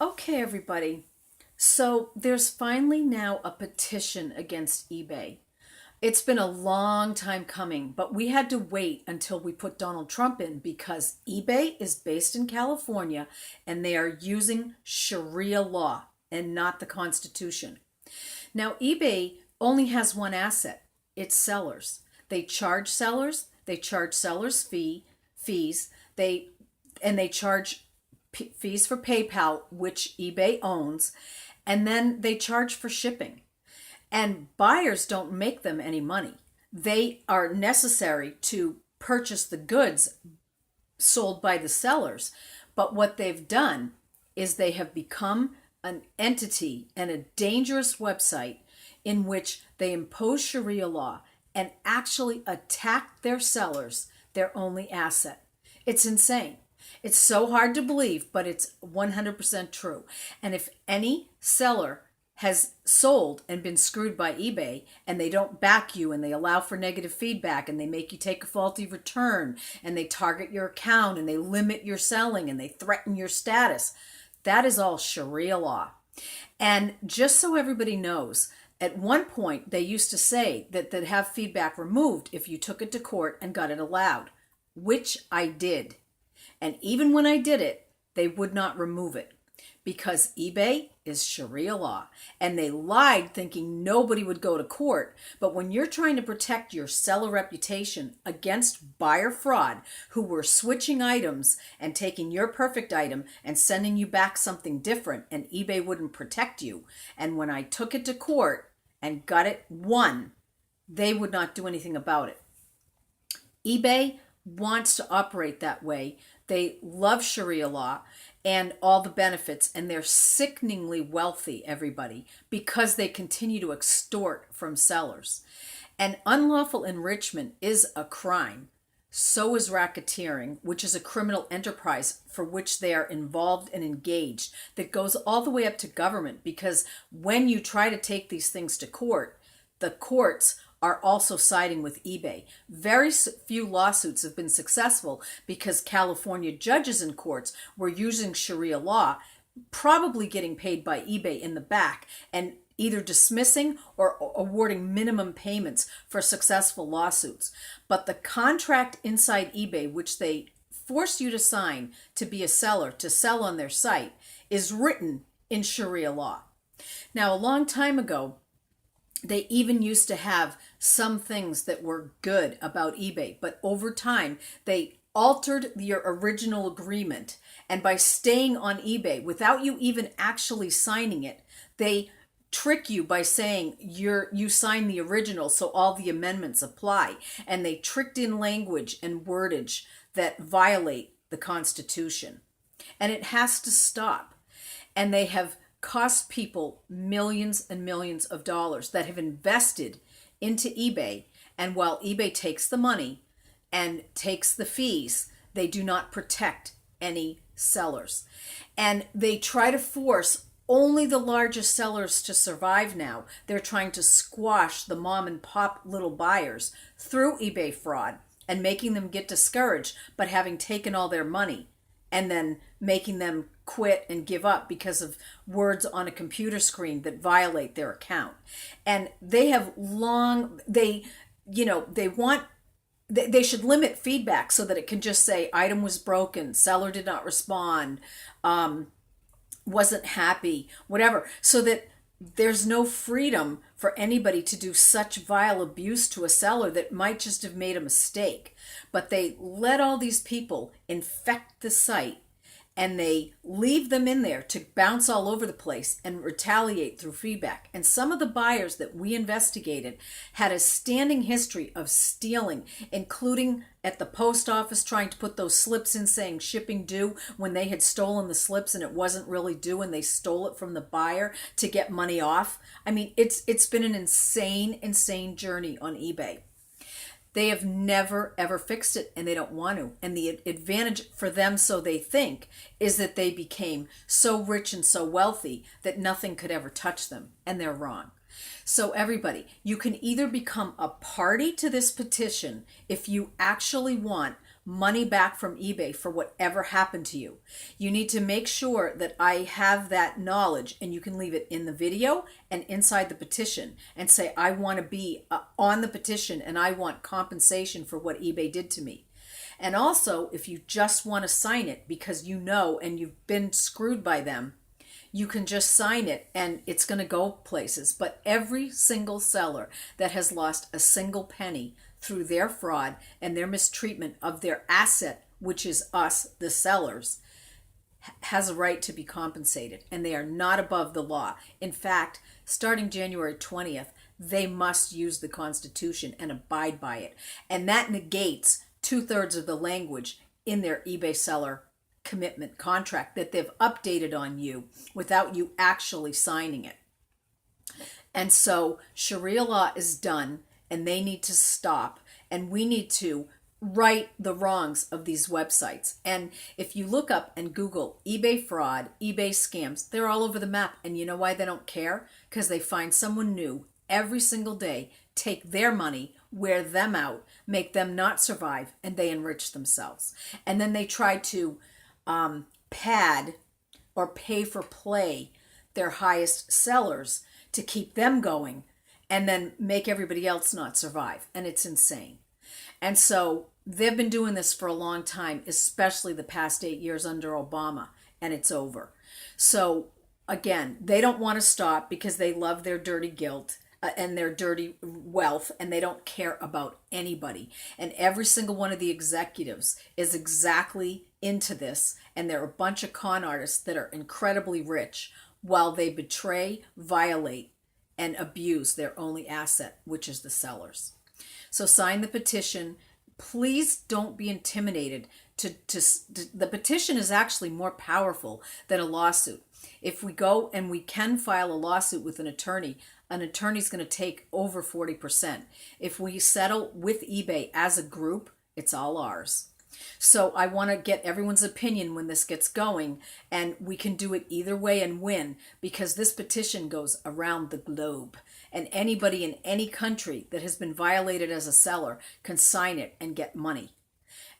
Okay, everybody. So there's finally now a petition against eBay. It's been a long time coming, but we had to wait until we put Donald Trump in because eBay is based in California and they are using sharia law and not the Constitution. Now, eBay only has one asset, it's sellers. They charge sellers fees, they charge fees for PayPal, which eBay owns, and then they charge for shipping. And buyers don't make them any money. They are necessary to purchase the goods sold by the sellers. But what they've done is they have become an entity and a dangerous website in which they impose Sharia law and actually attack their sellers, their only asset. It's insane. It's so hard to believe, but it's 100% true. And if any seller has sold and been screwed by eBay and they don't back you and they allow for negative feedback and they make you take a faulty return and they target your account and they limit your selling and they threaten your status, that is all Sharia law. And just so everybody knows, at one point they used to say that they'd have feedback removed if you took it to court and got it allowed, which I did. And even when I did it, they would not remove it because eBay is Sharia law. And they lied thinking nobody would go to court. But when you're trying to protect your seller reputation against buyer fraud who were switching items and taking your perfect item and sending you back something different, and eBay wouldn't protect you. And when I took it to court and got it won, they would not do anything about it. eBay wants to operate that way. They love Sharia law and all the benefits, and they're sickeningly wealthy, everybody, because they continue to extort from sellers. And unlawful enrichment is a crime. So is racketeering, which is a criminal enterprise for which they are involved and engaged, that goes all the way up to government, because when you try to take these things to court, the courts are also siding with eBay. Very few lawsuits have been successful because California judges and courts were using Sharia law, probably getting paid by eBay in the back, and either dismissing or awarding minimum payments for successful lawsuits. But the contract inside eBay, which they force you to sign to be a seller, to sell on their site, is written in Sharia law. Now, a long time ago, they even used to have some things that were good about eBay, but over time they altered your original agreement. And by staying on eBay without you even actually signing it, they trick you by saying you signed the original, so all the amendments apply. And they tricked in language and wordage that violate the Constitution. And it has to stop. And they have cost people millions and millions of dollars that have invested into eBay. And while eBay takes the money and takes the fees, they do not protect any sellers. And they try to force only the largest sellers to survive now. They're trying to squash the mom and pop little buyers through eBay fraud and making them get discouraged, but having taken all their money and then making them quit and give up because of words on a computer screen that violate their account. And they have they should limit feedback so that it can just say item was broken, seller did not respond, wasn't happy, whatever, so that there's no freedom for anybody to do such vile abuse to a seller that might just have made a mistake. But they let all these people infect the site and they leave them in there to bounce all over the place and retaliate through feedback. And some of the buyers that we investigated had a standing history of stealing, including at the post office trying to put those slips in saying shipping due when they had stolen the slips and it wasn't really due and they stole it from the buyer to get money off. I mean, it's been an insane journey on eBay. They have never, ever fixed it, and they don't want to. And the advantage for them, so they think, is that they became so rich and so wealthy that nothing could ever touch them. And they're wrong. So everybody, you can either become a party to this petition if you actually want money back from eBay for whatever happened to you. You need to make sure that I have that knowledge, and you can leave it in the video and inside the petition and say, I want to be on the petition and I want compensation for what eBay did to me. And also, if you just want to sign it because you know and you've been screwed by them, you can just sign it and it's going to go places. But every single seller that has lost a single penny through their fraud and their mistreatment of their asset, which is us, the sellers, has a right to be compensated, and they are not above the law. In fact, starting January 20th, they must use the Constitution and abide by it. And that negates 2/3 of the language in their eBay seller commitment contract that they've updated on you without you actually signing it. And so Sharia law is done, and they need to stop, and we need to right the wrongs of these websites. And if you look up and Google eBay fraud, eBay scams, they're all over the map. And you know why they don't care? Because they find someone new every single day, take their money, wear them out, make them not survive, and they enrich themselves. And then they try to pad or pay for play their highest sellers to keep them going, and then make everybody else not survive. And it's insane. And so they've been doing this for a long time, especially the past 8 years under Obama, and it's over. So again, they don't want to stop because they love their dirty guilt and their dirty wealth, and they don't care about anybody. And every single one of the executives is exactly into this, and they're a bunch of con artists that are incredibly rich while they betray, violate, and abuse their only asset, which is the sellers. So sign the petition. Please don't be intimidated. The petition is actually more powerful than a lawsuit. If we go and we can file a lawsuit with an attorney's going to take over 40%. If we settle with eBay as a group, it's all ours. So I want to get everyone's opinion when this gets going, and we can do it either way and win, because this petition goes around the globe, and anybody in any country that has been violated as a seller can sign it and get money.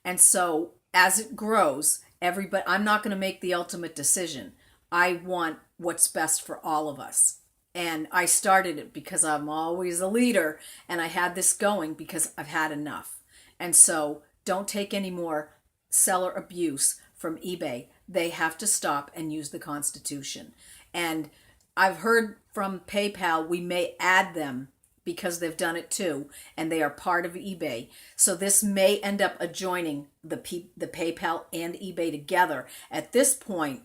And so as it grows, I'm not going to make the ultimate decision. I want what's best for all of us. And I started it because I'm always a leader, and I had this going because I've had enough. And so don't take any more seller abuse from eBay. They have to stop and use the Constitution. And I've heard from PayPal we may add them because they've done it too, and they are part of eBay. So this may end up adjoining the PayPal and eBay together. At this point,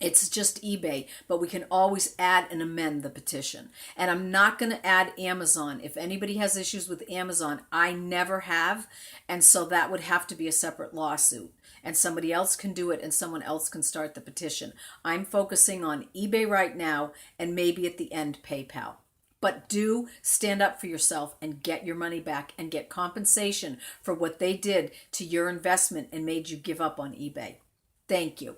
it's just eBay, but we can always add and amend the petition. And I'm not going to add Amazon. If anybody has issues with Amazon, I never have. And so that would have to be a separate lawsuit. And somebody else can do it, and someone else can start the petition. I'm focusing on eBay right now, and maybe at the end, PayPal. But do stand up for yourself and get your money back and get compensation for what they did to your investment and made you give up on eBay. Thank you.